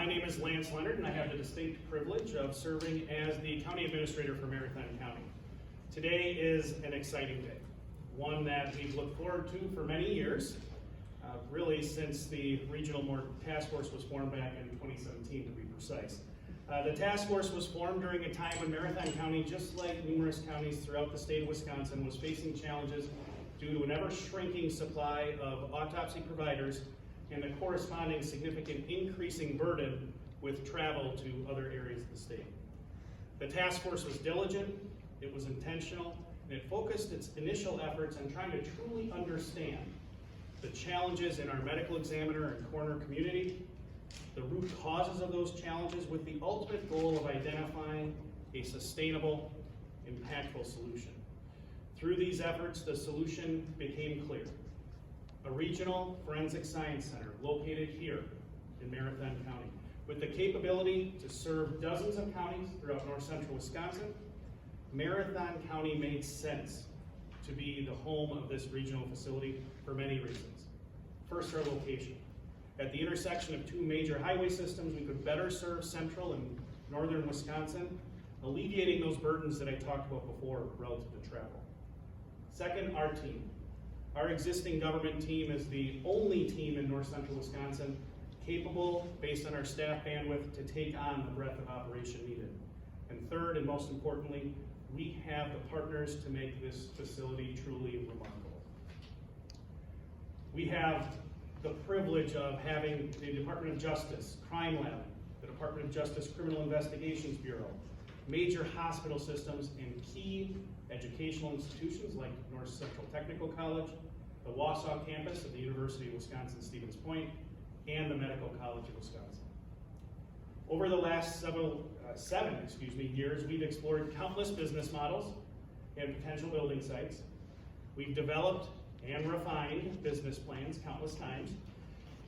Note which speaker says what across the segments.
Speaker 1: My name is Lance Leonard, and I have the distinct privilege of serving as the County Administrator for Marathon County. Today is an exciting day, one that we've looked forward to for many years, really since the Regional Task Force was formed back in 2017 to be precise. The task force was formed during a time when Marathon County, just like numerous counties throughout the state of Wisconsin, was facing challenges due to an ever-shrinking supply of autopsy providers and the corresponding significant increasing burden with travel to other areas of the state. The task force was diligent, it was intentional, and it focused its initial efforts on trying to truly understand the challenges in our medical examiner and coroner community, the root causes of those challenges, with the ultimate goal of identifying a sustainable, impactful solution. Through these efforts, the solution became clear. A regional forensic science center located here in Marathon County, with the capability to serve dozens of counties throughout north central Wisconsin. Marathon County made sense to be the home of this regional facility for many reasons. First, our location. At the intersection of two major highway systems, we could better serve central and northern Wisconsin, alleviating those burdens that I talked about before relative to travel. Second, our team. Our existing government team is the only team in north central Wisconsin capable, based on our staff bandwidth, to take on the breadth of operation needed. And third, and most importantly, we have the partners to make this facility truly remarkable. We have the privilege of having the Department of Justice Crime Lab, the Department of Justice Criminal Investigations Bureau, major hospital systems, and key educational institutions like North Central Technical College, the Wausau campus of the University of Wisconsin-Stevens Point, and the Medical College of Wisconsin. Over the last seven years, we've explored countless business models and potential building sites. We've developed and refined business plans countless times,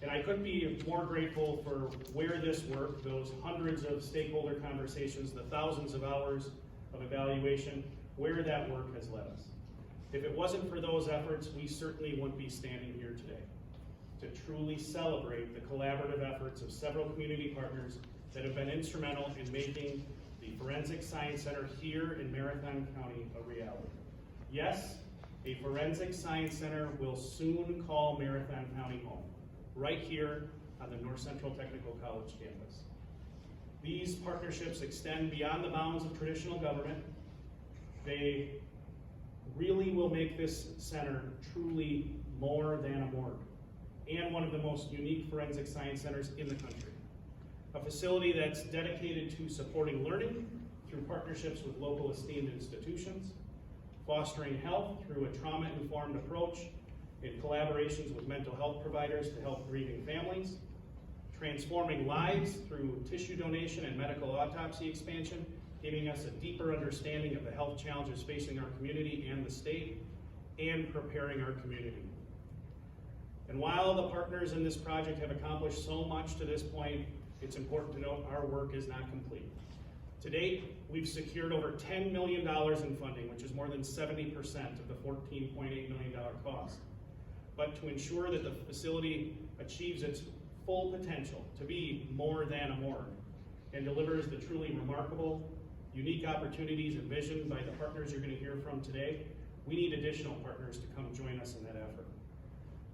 Speaker 1: and I couldn't be more grateful for where this work, those hundreds of stakeholder conversations, the thousands of hours of evaluation, where that work has led us. If it wasn't for those efforts, we certainly wouldn't be standing here today to truly celebrate the collaborative efforts of several community partners that have been instrumental in making the Forensic Science Center here in Marathon County a reality. Yes, a Forensic Science Center will soon call Marathon County home, right here on the North Central Technical College campus. These partnerships extend beyond the bounds of traditional government. They really will make this center truly more than a morgue, and one of the most unique forensic science centers in the country. A facility that's dedicated to supporting learning through partnerships with local esteemed institutions, fostering health through a trauma-informed approach in collaborations with mental health providers to help grieving families, transforming lives through tissue donation and medical autopsy expansion, giving us a deeper understanding of the health challenges facing our community and the state, and preparing our community. And while the partners in this project have accomplished so much to this point, it's important to note our work is not complete. To date, we've secured over $10 million in funding, which is more than 70% of the $14.8 million cost. But to ensure that the facility achieves its full potential to be more than a morgue and delivers the truly remarkable, unique opportunities envisioned by the partners you're going to hear from today, we need additional partners to come join us in that effort.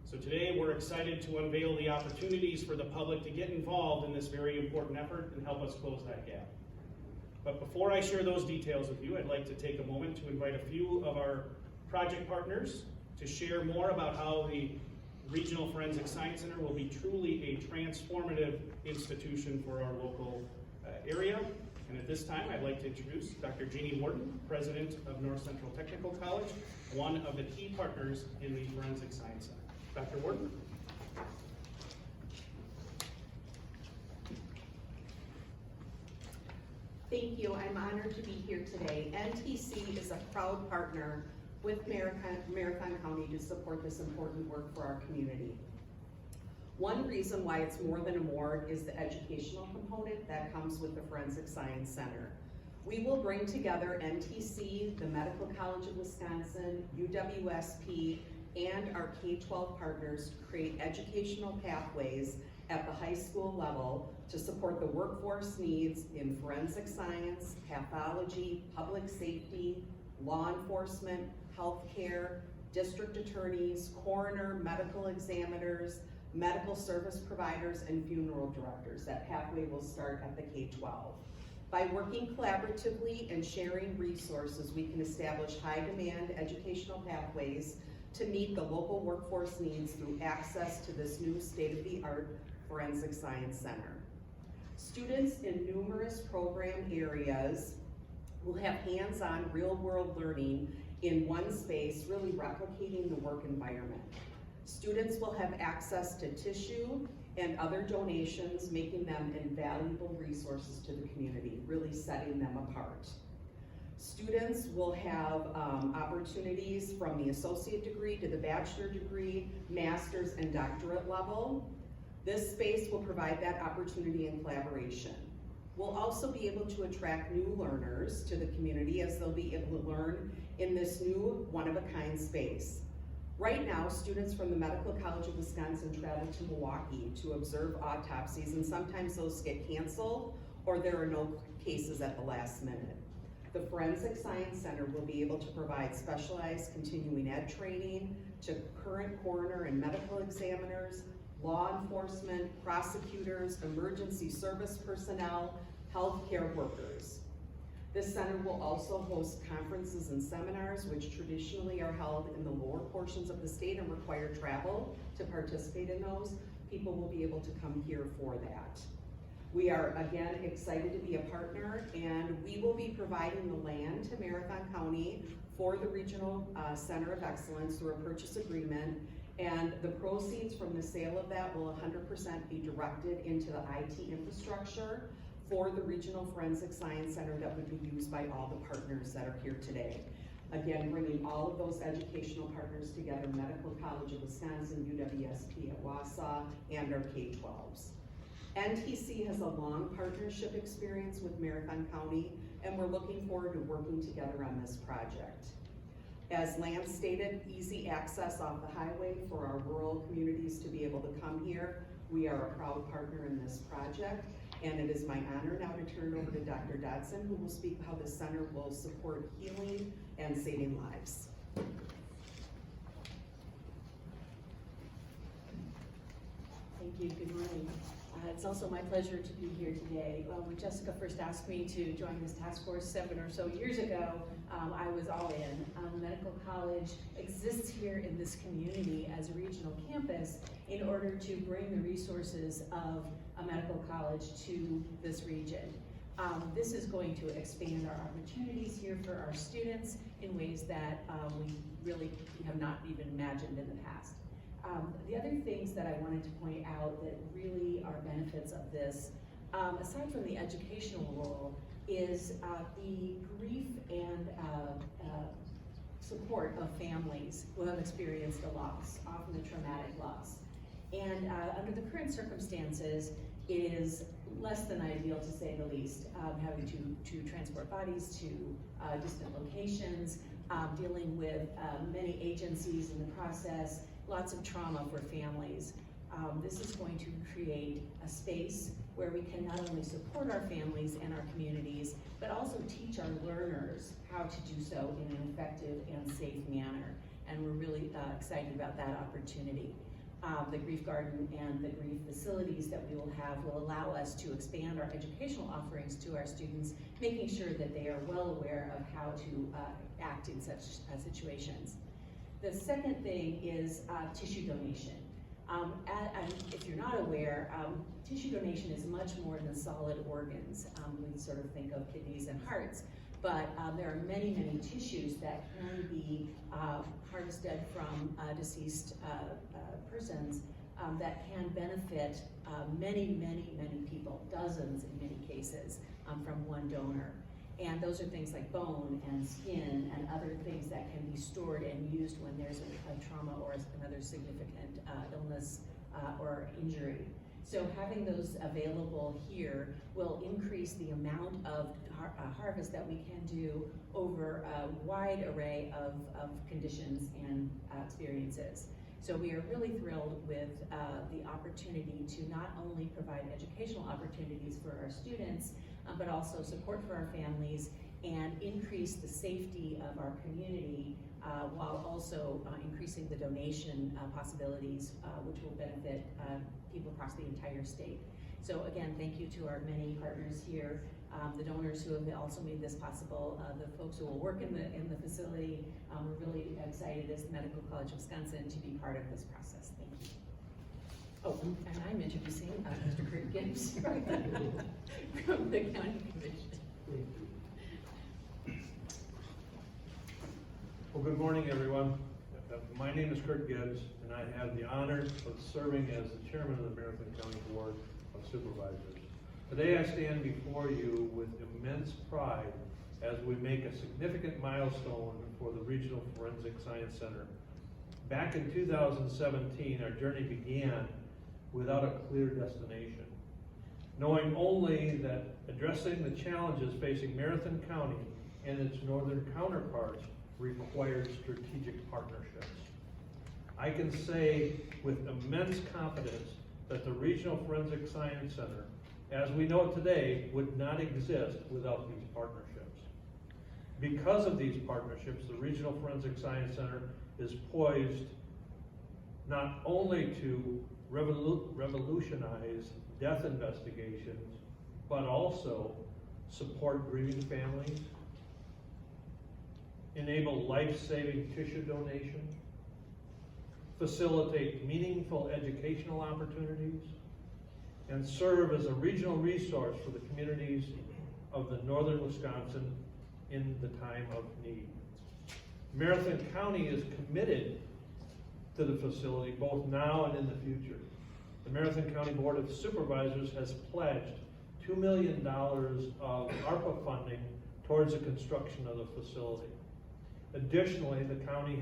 Speaker 1: So today we're excited to unveil the opportunities for the public to get involved in this very important effort and help us close that gap. But before I share those details with you, I'd like to take a moment to invite a few of our project partners to share more about how the Regional Forensic Science Center will be truly a transformative institution for our local area. And at this time, I'd like to introduce Dr. Jeannie Warden, President of North Central Technical College, one of the key partners in the Forensic Science Center. Dr. Warden.
Speaker 2: Thank you. I'm honored to be here today. NTC is a proud partner with Marathon County to support this important work for our community. One reason why it's more than a morgue is the educational component that comes with the Forensic Science Center. We will bring together NTC, the Medical College of Wisconsin, UWSP, and our K-12 partners to create educational pathways at the high school level to support the workforce needs in forensic science, pathology, public safety, law enforcement, healthcare, district attorneys, coroner, medical examiners, medical service providers, and funeral directors. That pathway will start at the K-12. By working collaboratively and sharing resources, we can establish high-demand educational pathways to meet the local workforce needs through access to this new state-of-the-art Forensic Science Center. Students in numerous program areas will have hands-on real-world learning in one space, really replicating the work environment. Students will have access to tissue and other donations, making them invaluable resources to the community, really setting them apart. Students will have opportunities from the associate degree to the bachelor degree, master's, and doctorate level. This space will provide that opportunity and collaboration. We'll also be able to attract new learners to the community as they'll be able to learn in this new one-of-a-kind space. Right now, students from the Medical College of Wisconsin travel to Milwaukee to observe autopsies, and sometimes those get canceled or there are no cases at the last minute. The Forensic Science Center will be able to provide specialized continuing ed training to current coroner and medical examiners, law enforcement, prosecutors, emergency service personnel, healthcare workers. This center will also host conferences and seminars, which traditionally are held in the lower portions of the state and require travel to participate in those. People will be able to come here for that. We are, again, excited to be a partner, and we will be providing the land to Marathon County for the Regional Center of Excellence through a purchase agreement, and the proceeds from the sale of that will 100% be directed into the IT infrastructure for the Regional Forensic Science Center that would be used by all the partners that are here today. Again, bringing all of those educational partners together, Medical College of Wisconsin, UWSP at Wausau, and our K-12s. NTC has a long partnership experience with Marathon County, and we're looking forward to working together on this project. As Lance stated, easy access off the highway for our rural communities to be able to come here. We are a proud partner in this project, and it is my honor now to turn it over to Dr. Dodson, who will speak how the center will support healing and saving lives.
Speaker 3: Thank you, good morning. It's also my pleasure to be here today. When Jessica first asked me to join this task force 7 or so years ago, I was all in. Medical College exists here in this community as a regional campus in order to bring the resources of a medical college to this region. This is going to expand our opportunities here for our students in ways that we really have not even imagined in the past. The other things that I wanted to point out that really are benefits of this, aside from the educational role, is the grief and support of families who have experienced a loss, often a traumatic loss. And under the current circumstances, it is less than ideal, to say the least, having to transport bodies to distant locations, dealing with many agencies in the process, lots of trauma for families. This is going to create a space where we can not only support our families and our communities, but also teach our learners how to do so in an effective and safe manner. And we're really excited about that opportunity. The Grief Garden and the grief facilities that we will have will allow us to expand our educational offerings to our students, making sure that they are well aware of how to act in such situations. The second thing is tissue donation. If you're not aware, tissue donation is much more than solid organs. We sort of think of kidneys and hearts, but there are many, many tissues that can be harvested from deceased persons that can benefit many, many, many people, dozens in many cases, from one donor. And those are things like bone and skin and other things that can be stored and used when there's a trauma or another significant illness or injury. So having those available here will increase the amount of harvest that we can do over a wide array of conditions and experiences. So we are really thrilled with the opportunity to not only provide educational opportunities for our students, but also support for our families and increase the safety of our community while also increasing the donation possibilities, which will benefit people across the entire state. So again, thank you to our many partners here, the donors who have also made this possible, the folks who will work in the facility. We're really excited as the Medical College of Wisconsin to be part of this process. Thank you. Oh, and I'm introducing Mr. Kurt Gibbs from the County Commission.
Speaker 4: Well, good morning, everyone. My name is Kurt Gibbs, and I have the honor of serving as the chairman of the Marathon County Board of Supervisors. Today I stand before you with immense pride as we make a significant milestone for the Regional Forensic Science Center. Back in 2017, our journey began without a clear destination, knowing only that addressing the challenges facing Marathon County and its northern counterparts required strategic partnerships. I can say with immense confidence that the Regional Forensic Science Center, as we know it today, would not exist without these partnerships. Because of these partnerships, the Regional Forensic Science Center is poised not only to revolutionize death investigations, but also support grieving families, enable life-saving tissue donation, facilitate meaningful educational opportunities, and serve as a regional resource for the communities of the northern Wisconsin in the time of need. Marathon County is committed to the facility both now and in the future. The Marathon County Board of Supervisors has pledged $2 million of ARPA funding towards the construction of the facility. Additionally, the county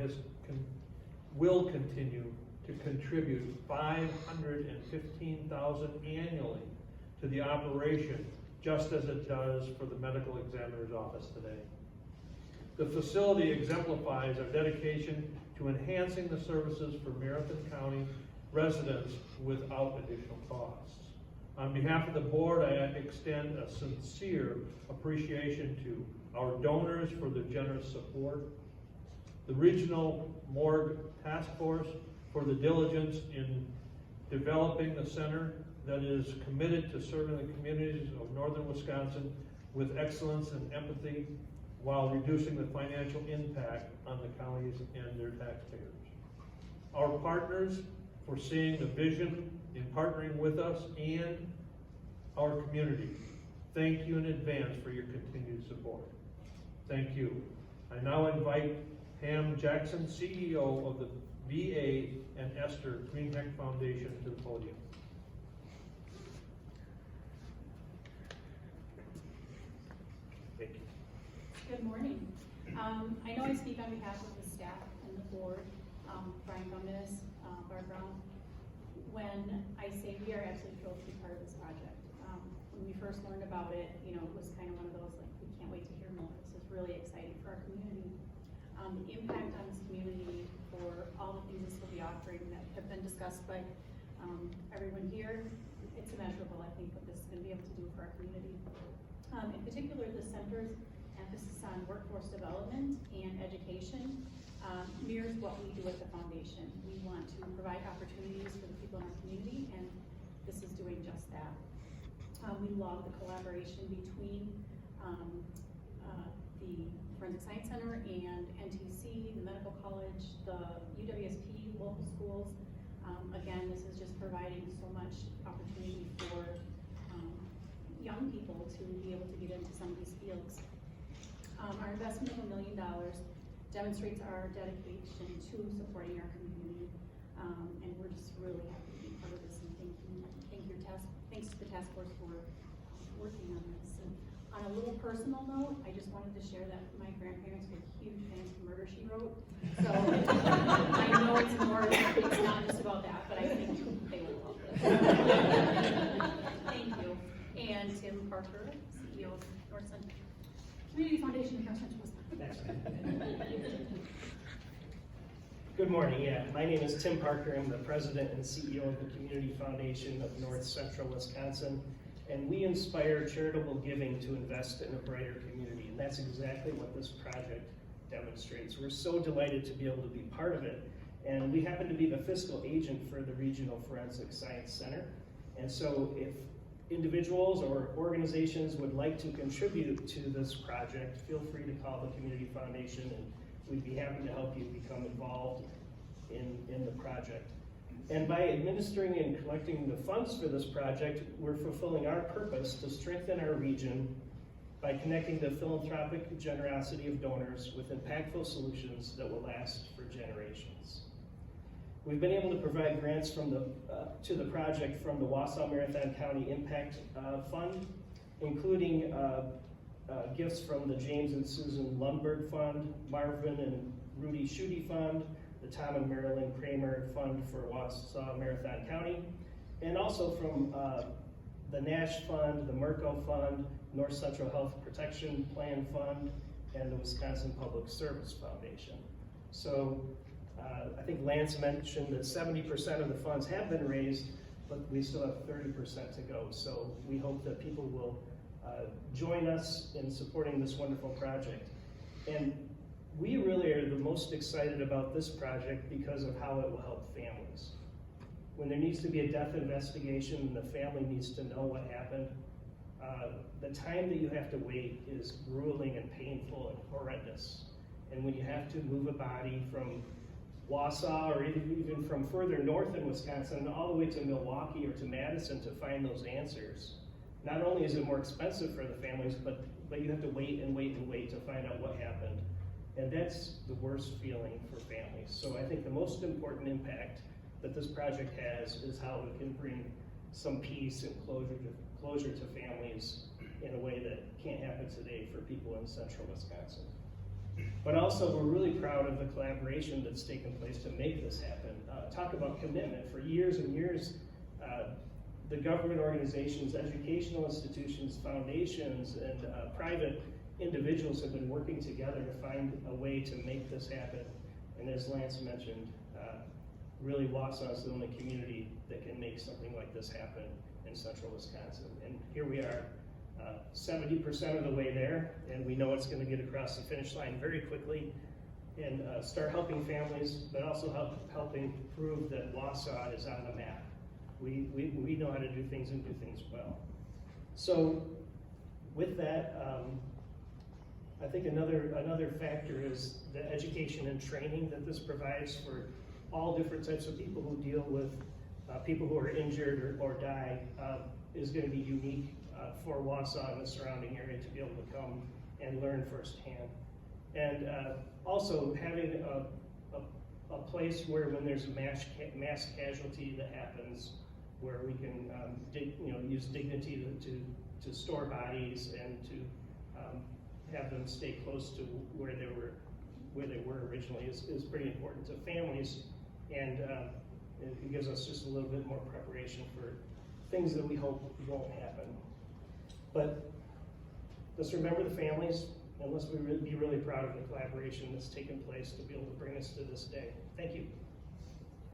Speaker 4: will continue to contribute $515,000 annually to the operation, just as it does for the medical examiner's office today. The facility exemplifies our dedication to enhancing the services for Marathon County residents without additional costs. On behalf of the board, I extend a sincere appreciation to our donors for their generous support, the Regional Morgue Task Force for the diligence in developing the center that is committed to serving the communities of northern Wisconsin with excellence and empathy while reducing the financial impact on the counties and their taxpayers. Our partners for seeing the vision in partnering with us and our community. Thank you in advance for your continued support. Thank you. I now invite Pam Jackson, CEO of the VA and Esther Greenheck Foundation, to the podium. Thank you.
Speaker 5: Good morning. I know I speak on behalf of the staff and the board, Brian Gomez, Barb Brown, when I say we are absolutely thrilled to be part of this project. When we first learned about it, it was kind of one of those, like, we can't wait to hear more. This is really exciting for our community. The impact on this community for all the things this will be offering that have been discussed by everyone here, it's immeasurable, I think, what this is going to be able to do for our community. In particular, the center's emphasis on workforce development and education mirrors what we do at the foundation. We want to provide opportunities for the people in our community, and this is doing just that. We love the collaboration between the Forensic Science Center and NTC, the Medical College, the UWSP, local schools. Again, this is just providing so much opportunity for young people to be able to get into some of these fields. Our investment of $1 million demonstrates our dedication to supporting our community, and we're just really happy to be part of this, and thanks to the task force for working on this. And on a little personal note, I just wanted to share that my grandparents were huge fans of Murder, She Wrote. So I know it's not just about that, but I think they will love this. Thank you. And Tim Parker, CEO of North Central Community Foundation, North Central Wisconsin.
Speaker 6: Good morning, my name is Tim Parker. I'm the president and CEO of the Community Foundation of North Central Wisconsin. And we inspire charitable giving to invest in a brighter community. And that's exactly what this project demonstrates. We're so delighted to be able to be part of it. And we happen to be the fiscal agent for the Regional Forensic Science Center. And so if individuals or organizations would like to contribute to this project, feel free to call the Community Foundation, and we'd be happy to help you become involved in the project. And by administering and collecting the funds for this project, we're fulfilling our purpose to strengthen our region by connecting the philanthropic generosity of donors with impactful solutions that will last for generations. We've been able to provide grants from to the project from the Wausau Marathon County Impact Fund, including gifts from the James and Susan Lundberg Fund, Marvin and Rudy Schutte Fund, the Tom and Marilyn Kramer Fund for Wausau Marathon County, and also from the Nash Fund, the Merco Fund, North Central Health Protection Plan Fund, and the Wisconsin Public Service Foundation. So I think Lance mentioned that 70% of the funds have been raised, but we still have 30% to go. So we hope that people will join us in supporting this wonderful project. And we really are the most excited about this project because of how it will help families. When there needs to be a death investigation and the family needs to know what happened, the time that you have to wait is grueling and painful and horrendous. And when you have to move a body from Wausau or even from further north in Wisconsin all the way to Milwaukee or to Madison to find those answers, not only is it more expensive for the families, but you have to wait and wait and wait to find out what happened. And that's the worst feeling for families. So I think the most important impact that this project has is how it can bring some peace and closure to families in a way that can't happen today for people in central Wisconsin. But also, we're really proud of the collaboration that's taken place to make this happen. Talk about commitment. For years and years, the government organizations, educational institutions, foundations, and private individuals have been working together to find a way to make this happen. And as Lance mentioned, really Wausau is the only community that can make something like this happen in central Wisconsin. And here we are, 70% of the way there, and we know it's going to get across the finish line very quickly and start helping families, but also helping prove that Wausau is on the map. We know how to do things and do things well. So with that, I think another factor is the education and training that this provides for all different types of people who deal with people who are injured or die is going to be unique for Wausau and the surrounding area to be able to come and learn firsthand. And also having a place where when there's a mass casualty that happens, where we can use dignity to store bodies and to have them stay close to where they were originally is pretty important to families, and it gives us just a little bit more preparation for things that we hope won't happen. But let's remember the families, and let's be really proud of the collaboration that's taken place to be able to bring us to this day. Thank you.